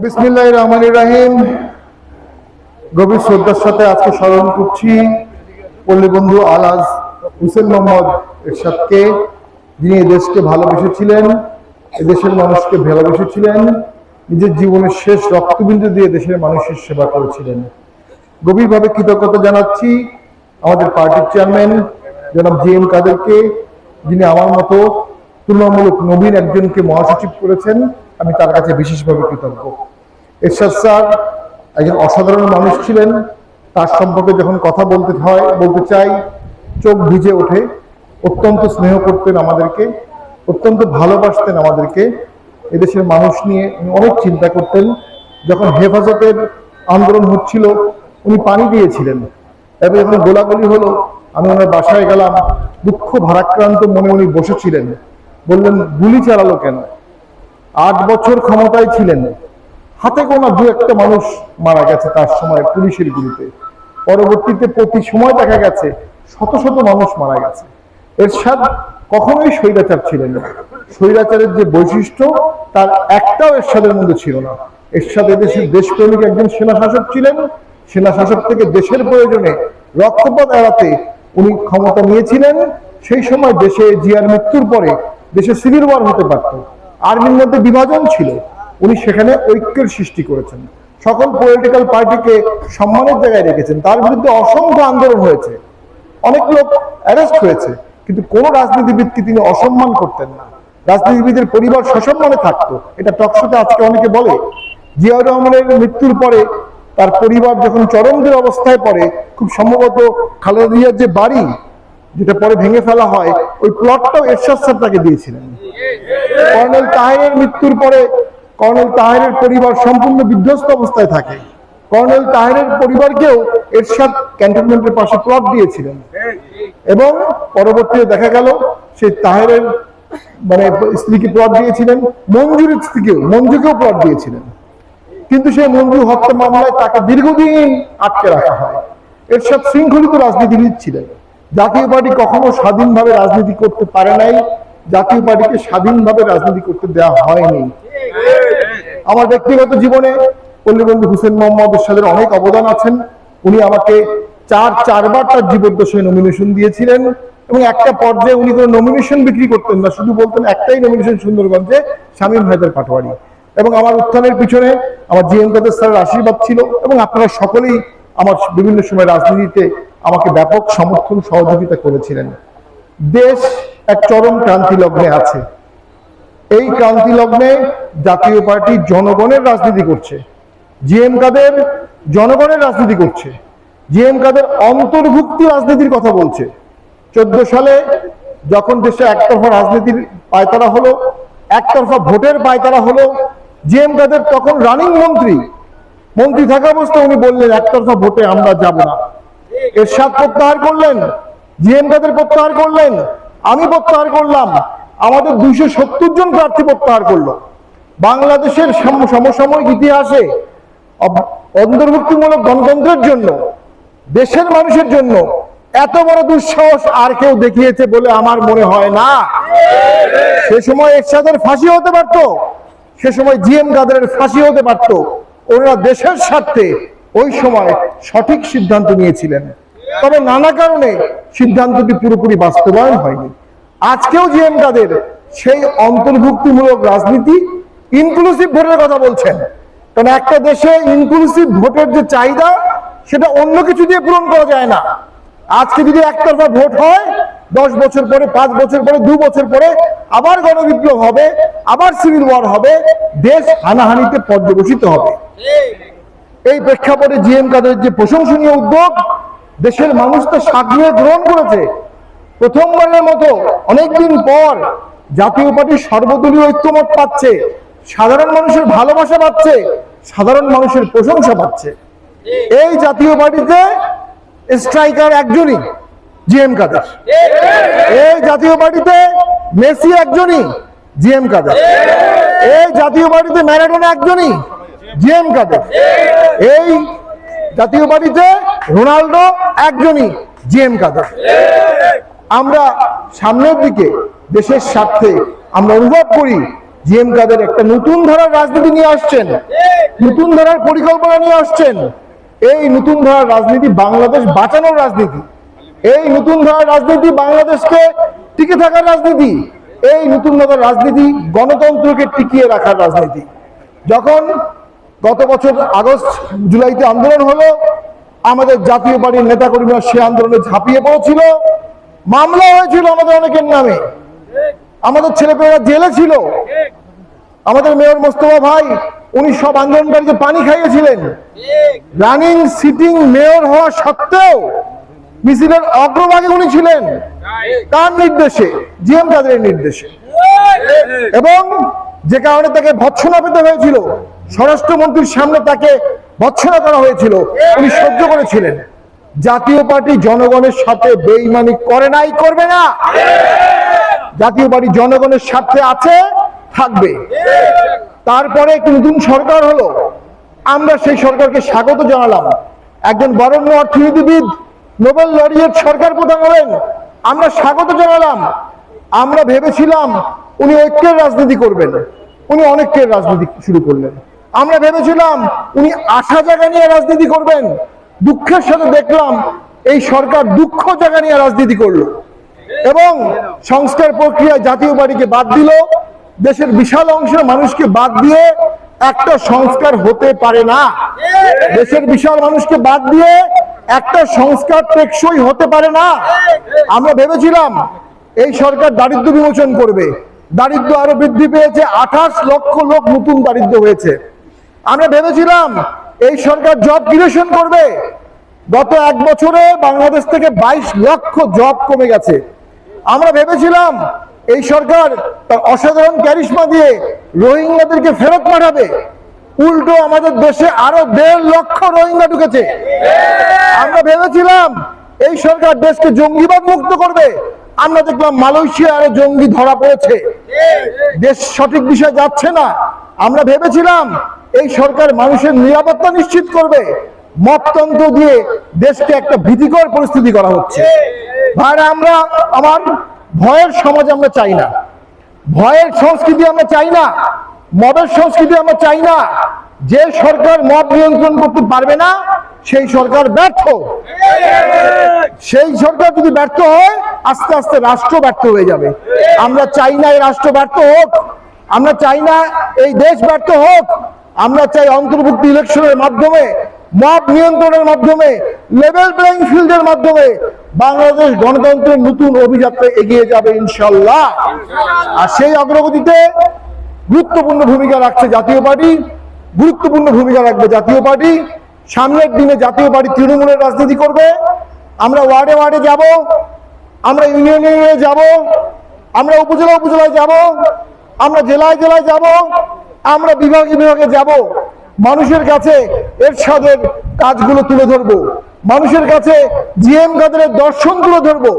বিসমিল্লাহির রহমানির রহিম। গভীর শ্রদ্ধার সাথে আজকে স্মরণ করছি পল্লী বন্ধু আলহাজ হুসেন মোহাম্মদ এরশাদকে, যিনি এদেশকে ভালোবেসেছিলেন, এদেশের মানুষকে ভালোবেসেছিলেন, নিজের জীবনের শেষ রক্তবিন্দু দিয়ে দেশের মানুষের সেবা করেছিলেন। গভীরভাবে কৃতজ্ঞতা জানাচ্ছি আমাদের পার্টির চেয়ারম্যান জনাব জি.এম. কাদেরকে, যিনি আমার মতো তুলনামূলক নবীন একজনকে মহাসচিব করেছেন। আমি তার কাছে বিশেষভাবে কৃতজ্ঞ। এরশাদ স্যার একজন অসাধারণ মানুষ ছিলেন। তার সম্পর্কে যখন কথা বলতে চাই, চোখ ভিজে ওঠে। অত্যন্ত স্নেহ করতেন আমাদেরকে, অত্যন্ত ভালোবাসতেন আমাদেরকে। এদেশের মানুষ নিয়ে উনি অনেক চিন্তা করতেন। যখন হেফাজতের আন্দোলন হচ্ছিল উনি পানি দিয়েছিলেন, এবং যখন গোলাগুলি হলো আমি ওনার বাসায় গেলাম, দুঃখ ভারাক্রান্ত মনে উনি বসেছিলেন। বললেন, গুলি চালালো কেন? 8 বছর ক্ষমতায় ছিলেন, হাতে গোনা 2-1টা মানুষ মারা গেছে তার সময় পুলিশের গুলিতে। পরবর্তীতে প্রতি সময় দেখা গেছে শত শত মানুষ মারা গেছে। এরশাদ কখনোই স্বৈরাচার ছিলেন না। স্বৈরাচারের যে বৈশিষ্ট্য তার একটাও এরশাদের মধ্যে ছিল না। এরশাদ এদেশের দেশপ্রেমিক একজন সেনা শাসক ছিলেন। সেনা শাসক থেকে দেশের প্রয়োজনে রক্তপাত এড়াতে উনি ক্ষমতা নিয়েছিলেন। সেই সময় দেশে জিয়ার মৃত্যুর পরে দেশে সিভিল ওয়ার হতে পারত, আর্মির মধ্যে বিভাজন ছিল, উনি সেখানে ঐক্যের সৃষ্টি করেছেন। সকল পলিটিক্যাল পার্টিকে সম্মানের জায়গায় রেখেছেন। তার বিরুদ্ধে অসংখ্য আন্দোলন হয়েছে, অনেক লোক অ্যারেস্ট হয়েছে, কিন্তু কোন রাজনীতিবিদকে তিনি অসম্মান করতেন না। রাজনীতিবিদের পরিবার সসম্মানে থাকতো। এটা টকশোতে আজকে অনেকে বলে। জিয়াউর রহমানের মৃত্যুর পরে তার পরিবার যখন চরমদের অবস্থায় পড়ে, খুব সম্ভবত খালেদা জিয়ার যে বাড়ি, যেটা পরে ভেঙে ফেলা হয়, ওই প্লটটাও এরশাদ স্যার তাকে দিয়েছিলেন। কর্নেল তাহেরের মৃত্যুর পরে কর্নেল তাহেরের পরিবার সম্পূর্ণ বিধ্বস্ত অবস্থায় থাকে। কর্নেল তাহেরের পরিবারকেও এরশাদ ক্যান্টনমেন্টের পাশে প্লট দিয়েছিলেন, এবং পরবর্তীতে দেখা গেল সেই তাহেরের স্ত্রীকে প্লট দিয়েছিলেন, মঞ্জুকেও প্লট দিয়েছিলেন। কিন্তু সেই মঞ্জু হত্যা মামলায় তাকে দীর্ঘদিন আটকে রাখা হয়। এরশাদ শৃঙ্খলিত রাজনীতিবিদ ছিলেন। জাতীয় পার্টি কখনো স্বাধীনভাবে রাজনীতি করতে পারে নাই, জাতীয় পার্টিকে স্বাধীনভাবে রাজনীতি করতে দেওয়া হয়নি। আমার ব্যক্তিগত জীবনে পল্লীবন্ধু হুসেন মোহাম্মদ এরশাদের অনেক অবদান আছেন। উনি আমাকে চারবার তার জীবদ্দশায় নমিনেশন দিয়েছিলেন, এবং একটা পর্যায়ে উনি কোনো নমিনেশন বিক্রি করতেন না, শুধু বলতেন একটাই নমিনেশন সুন্দরগঞ্জে, শামীম হায়দার পাটোয়ারি। এবং আমার উত্থানের পিছনে আমার জি.এম. কাদের স্যারের আশীর্বাদ ছিল, এবং আপনারা সকলেই আমার বিভিন্ন সময় রাজনীতিতে আমাকে ব্যাপক সমর্থন সহযোগিতা করেছিলেন। দেশ এক চরম ক্রান্তি লগ্নে আছে। এই ক্রান্তি লগ্নে জাতীয় পার্টি জনগণের রাজনীতি করছে। জি.এম. কাদের জনগণের রাজনীতি করছে। জি.এম. কাদের অন্তর্ভুক্তি রাজনীতির কথা বলছে। 14 সালে যখন দেশে একতরফা রাজনীতির পায়তারা হলো, একতরফা ভোটের পায়তারা হলো, জি.এম. কাদের তখন রানিং মন্ত্রী থাকা অবস্থায় উনি বললেন একতরফা ভোটে আমরা যাব না। এরশাদ প্রত্যাহার করলেন, জি.এম. কাদের প্রত্যাহার করলেন, আমি প্রত্যাহার করলাম, আমাদের 270 জন প্রার্থী প্রত্যাহার করলো। বাংলাদেশের সমসাময়িক ইতিহাসে অন্তর্ভুক্তিমূলক গণতন্ত্রের জন্য, দেশের মানুষের জন্য এত বড় দুঃসাহস আর কেউ দেখিয়েছে বলে আমার মনে হয় না। সে সময় এরশাদের ফাঁসি হতে পারত, সে সময় জি.এম. কাদেরের ফাঁসি হতে পারত। ওনারা দেশের স্বার্থে ওই সময় সঠিক সিদ্ধান্ত নিয়েছিলেন, তবে নানা কারণে সিদ্ধান্তটি পুরোপুরি বাস্তবায়ন হয়নি। আজকেও জি.এম. কাদের সেই অন্তর্ভুক্তিমূলক রাজনীতি, ইনক্লুসিভ ভোটের কথা বলছেন। কারণ একটা দেশে ইনক্লুসিভ ভোটের যে চাহিদা, সেটা অন্য কিছু দিয়ে পূরণ করা যায় না। আজকে যদি একতরফা ভোট হয়, 10 বছর পরে, 5 বছর পরে, 2 বছর পরে আবার গণবিপ্লব হবে, আবার সিভিল ওয়ার হবে, দেশ হানাহানিতে পর্যবসিত হবে। এই প্রেক্ষাপটে জি.এম. কাদের যে প্রশংসনীয় উদ্যোগ, দেশের মানুষ তো সাগ্রহে গ্রহণ করেছে। প্রথমবারের মতো অনেকদিন পর জাতীয় পার্টি সর্বদলীয় ঐক্যমত পাচ্ছে, সাধারণ মানুষের ভালোবাসা পাচ্ছে, সাধারণ মানুষের প্রশংসা পাচ্ছে। এই জাতীয় পার্টিতে স্ট্রাইকার একজনই, জি.এম. কাদের। এই জাতীয় পার্টিতে মেসি একজনই, জি.এম. কাদের। এই জাতীয় পার্টিতে ম্যারাডোনা একজনই, জি.এম. কাদের। এই জাতীয় পার্টিতে রোনাল্ডো একজনই, জি.এম. কাদের। আমরা সামনের দিকে দেশের স্বার্থে আমরা অনুভব করি জিএম কাদের একটা নতুন ধারার রাজনীতি নিয়ে আসছেন, নতুন ধারার পরিকল্পনা নিয়ে আসছেন। এই নতুন ধারার রাজনীতি বাংলাদেশ বাঁচানোর রাজনীতি, এই নতুন ধারার রাজনীতি বাংলাদেশকে টিকে থাকার রাজনীতি, এই নতুন ধারার রাজনীতি গণতন্ত্রকে টিকিয়ে রাখার রাজনীতি। যখন গত বছর আগস্ট জুলাইতে আন্দোলন হলো, আমাদের জাতীয় পার্টির নেতাকর্মীরা সে আন্দোলনে ঝাঁপিয়ে পড়েছিল, মামলা হয়েছিল আমাদের অনেকের নামে, আমাদের ছেলেপেলেরা জেলে ছিল। আমাদের মেয়র মোস্তফা ভাই উনি সব আন্দোলনকারীকে পানি খাইয়েছিলেন। রানিং সিটিং মেয়র হওয়া সত্ত্বেও মিছিলের অগ্রভাগে উনি ছিলেন। কার নির্দেশে? জিএম কাদেরের নির্দেশে। এবং যে কারণে তাকে ভৎসনা পেতে হয়েছিল, স্বরাষ্ট্রমন্ত্রীর সামনে তাকে ভৎসনা করা হয়েছিল, উনি সহ্য করেছিলেন। জাতীয় পার্টি জনগণের সাথে বেইমানি করে নাই, করবে না। জাতীয় পার্টি জনগণের স্বার্থে আছে, থাকবে। তারপরে একটি নতুন সরকার হলো, আমরা সেই সরকারকে স্বাগত জানালাম। একজন বরেণ্য অর্থনীতিবিদ, নোবেল লরিয়েট সরকার প্রধান হলেন, আমরা স্বাগত জানালাম। আমরা ভেবেছিলাম উনি ঐক্যের রাজনীতি করবেন, উনি অনেকের রাজনীতি শুরু করলেন। আমরা ভেবেছিলাম উনি আশা জায়গা নিয়ে রাজনীতি করবেন, দুঃখের সাথে দেখলাম এই সরকার দুঃখ জায়গা নিয়ে রাজনীতি করলো এবং সংস্কার প্রক্রিয়ায় জাতীয় পার্টিকে বাদ দিল। দেশের বিশাল অংশের মানুষকে বাদ দিয়ে একটা সংস্কার হতে পারে না। দেশের বিশাল মানুষকে বাদ দিয়ে একটা সংস্কার টেকসই হতে পারে না। আমরা ভেবেছিলাম এই সরকার দারিদ্র বিমোচন করবে, দারিদ্র আরো বৃদ্ধি পেয়েছে, 28 লক্ষ লোক নতুন দারিদ্র হয়েছে। আমরা ভেবেছিলাম এই সরকার জব ক্রিয়েশন করবে, গত এক বছরে বাংলাদেশ থেকে 22 লক্ষ জব কমে গেছে। আমরা ভেবেছিলাম এই সরকার তার অসাধারণ ক্যারিশমা দিয়ে রোহিঙ্গাদেরকে ফেরত পাঠাবে, উল্টো আমাদের দেশে আরো 1.5 লক্ষ রোহিঙ্গা ঢুকেছে। আমরা ভেবেছিলাম এই সরকার দেশকে জঙ্গিবাদ মুক্ত করবে, আমরা দেখলাম মালয়েশিয়া আরো জঙ্গি ধরা পড়েছে, দেশ সঠিক দিশায় যাচ্ছে না। আমরা ভেবেছিলাম এই সরকার মানুষের নিরাপত্তা নিশ্চিত করবে, মততন্ত্র দিয়ে দেশকে একটা ভীতিকর পরিস্থিতি করা হচ্ছে। ভাইরা, আমার ভয়ের সমাজ আমরা চাই না, ভয়ের সংস্কৃতি আমরা চাই না, মবের সংস্কৃতি আমরা চাই না। যে সরকার মব নিয়ন্ত্রণ করতে পারবে না সেই সরকার ব্যর্থ। সেই সরকার যদি ব্যর্থ হয়, আস্তে আস্তে রাষ্ট্র ব্যর্থ হয়ে যাবে। আমরা চাই না এই রাষ্ট্র ব্যর্থ হোক, আমরা চাই না এই দেশ ব্যর্থ হোক। আমরা চাই অন্তর্ভুক্তি ইলেকশনের মাধ্যমে, মব নিয়ন্ত্রণের মাধ্যমে, লেভেল প্লেইং ফিল্ডের মাধ্যমে বাংলাদেশ গণতন্ত্রের নতুন অভিযাত্রা এগিয়ে যাবে ইনশাল্লাহ। আর সেই অগ্রগতিতে গুরুত্বপূর্ণ ভূমিকা রাখছে জাতীয় পার্টি, গুরুত্বপূর্ণ ভূমিকা রাখবে জাতীয় পার্টি। সামনের দিনে জাতীয় পার্টি তৃণমূলের রাজনীতি করবে। আমরা ওয়ার্ডে ওয়ার্ডে যাব, আমরা ইউনিয়নে যাব, আমরা উপজেলায় যাব, আমরা জেলায় জেলায় যাব, আমরা বিভাগে বিভাগে যাব। মানুষের কাছে এরশাদের কাজগুলো তুলে ধরবো, মানুষের কাছে জিএম কাদেরের দর্শন তুলে ধরবো,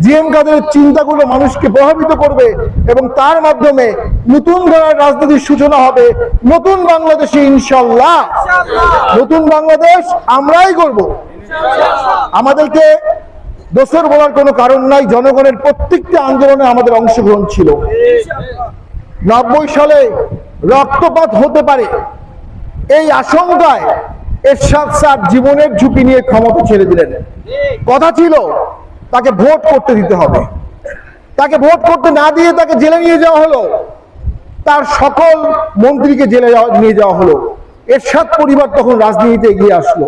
জিএম কাদেরের চিন্তাগুলো মানুষকে প্রভাবিত করবে এবং তার মাধ্যমে নতুন ধারার রাজনীতির সূচনা হবে নতুন বাংলাদেশে ইনশাল্লাহ। নতুন বাংলাদেশ আমরাই করব। আমাদেরকে দোষর বলার কোনো কারণ নাই, জনগণের প্রত্যেকটি আন্দোলনে আমাদের অংশগ্রহণ ছিল। 90 সালে রক্তপাত হতে পারে এই আশঙ্কায় এরশাদ স্যার জীবনের ঝুঁকি নিয়ে ক্ষমতা ছেড়ে দিলেন। কথা ছিল তাকে ভোট করতে দিতে হবে, তাকে ভোট করতে না দিয়ে তাকে জেলে নিয়ে যাওয়া হলো, তার সকল মন্ত্রীকে জেলে নিয়ে যাওয়া হলো। এরশাদ পরিবার তখন রাজনীতিতে এগিয়ে আসলো।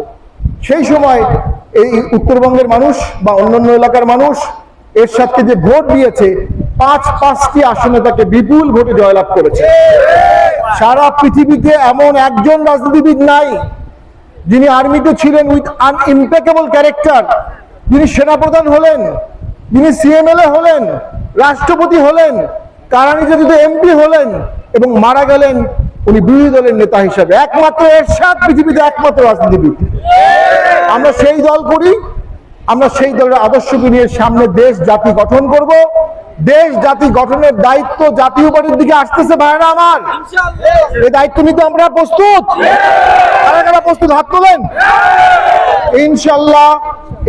সেই সময় এই উত্তরবঙ্গের মানুষ বা অন্যান্য এলাকার মানুষ এরশাদকে যে ভোট দিয়েছে, 5টি আসনে তাকে বিপুল ভোটে জয়লাভ করেছে। সারা পৃথিবীতে এমন একজন রাজনীতিবিদ নাই যিনি আর্মিতে ছিলেন উইথ আন ইম্পেকেবল ক্যারেক্টার, যিনি সেনাপ্রধান হলেন, যিনি সিএমএলএ হলেন, রাষ্ট্রপতি হলেন, কারানিতে যদি এমপি হলেন এবং মারা গেলেন উনি বিরোধী দলের নেতা হিসাবে। একমাত্র এরশাদ পৃথিবীতে একমাত্র রাজনীতিবিদ। আমরা সেই দল করি, আমরা সেই দলের আদর্শকে নিয়ে সামনে দেশ জাতি গঠন করব। দেশ জাতি গঠনের দায়িত্ব জাতীয় পার্টির দিকে আসতেছে ভাইরা আমার। এই দায়িত্ব নিতে আমরা প্রস্তুত। কারা প্রস্তুত? হাত তোলেন। ইনশাল্লাহ,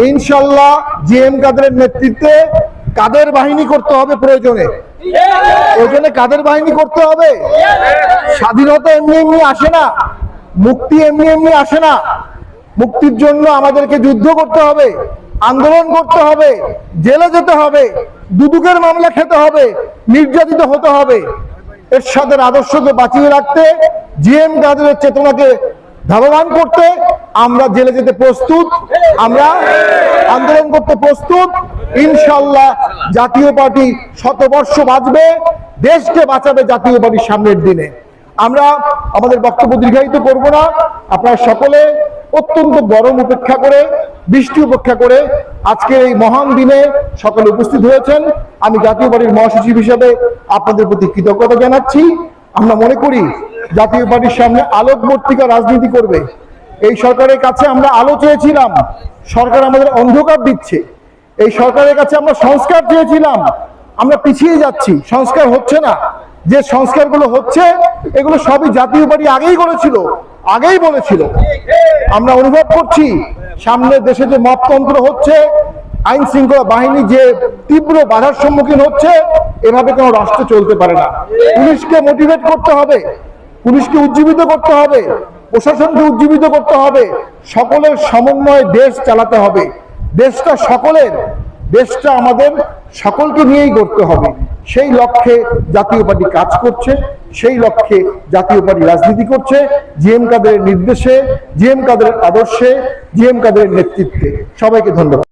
ইনশাল্লাহ জিএম কাদেরের নেতৃত্বে কাদের বাহিনী করতে হবে প্রয়োজনে, ওই জন্য কাদের বাহিনী করতে হবে? স্বাধীনতা এমনি এমনি আসে না, মুক্তি এমনি এমনি আসে না। মুক্তির জন্য আমাদেরকে যুদ্ধ করতে হবে, আন্দোলন করতে হবে, জেলে যেতে হবে, দুদকের মামলা খেতে হবে, নির্যাতিত হতে হবে। এরশাদের আদর্শকে বাঁচিয়ে রাখতে, জিএম কাদেরের চেতনাকে ধাবমান করতে আমরা জেলে যেতে প্রস্তুত, আমরা আন্দোলন করতে প্রস্তুত। ইনশাআল্লাহ জাতীয় পার্টি শতবর্ষ বাঁচবে, দেশকে বাঁচাবে জাতীয় পার্টির সামনের দিনে। আমরা আমাদের বক্তব্য দীর্ঘায়িত করব না। আপনারা সকলে অত্যন্ত গরম উপেক্ষা করে, বৃষ্টি উপেক্ষা করে আজকে এই মহান দিনে সকলে উপস্থিত হয়েছেন। আমি জাতীয় পার্টির মহাসচিব হিসেবে আপনাদের প্রতি কৃতজ্ঞতা জানাচ্ছি। আমরা মনে করি জাতীয় পার্টির সামনে আলোকবর্তিকা রাজনীতি করবে। এই সরকারের কাছে আমরা আলো চেয়েছিলাম, সরকার আমাদের অন্ধকার দিচ্ছে। এই সরকারের কাছে আমরা সংস্কার চেয়েছিলাম, আমরা পিছিয়ে যাচ্ছি, সংস্কার হচ্ছে না। যে সংস্কারগুলো হচ্ছে এগুলো সবই জাতীয় পার্টি আগেই করেছিল, আগেই বলেছিল। আমরা অনুভব করছি সামনে দেশে যে মপতন্ত্র হচ্ছে, আইন শৃঙ্খলা বাহিনী যে তীব্র বাধার সম্মুখীন হচ্ছে, এভাবে কোনো রাষ্ট্র চলতে পারে না। পুলিশকে মোটিভেট করতে হবে, পুলিশকে উজ্জীবিত করতে হবে, প্রশাসনকে উজ্জীবিত করতে হবে, সকলের সমন্বয়ে দেশ চালাতে হবে। দেশটা সকলের, দেশটা আমাদের সকলকে নিয়েই করতে হবে। সেই লক্ষ্যে জাতীয় পার্টি কাজ করছে, সেই লক্ষ্যে জাতীয় পার্টি রাজনীতি করছে, জিএম কাদেরের নির্দেশে, জিএম কাদেরের আদর্শে, জিএম কাদেরের নেতৃত্বে। সবাইকে ধন্যবাদ।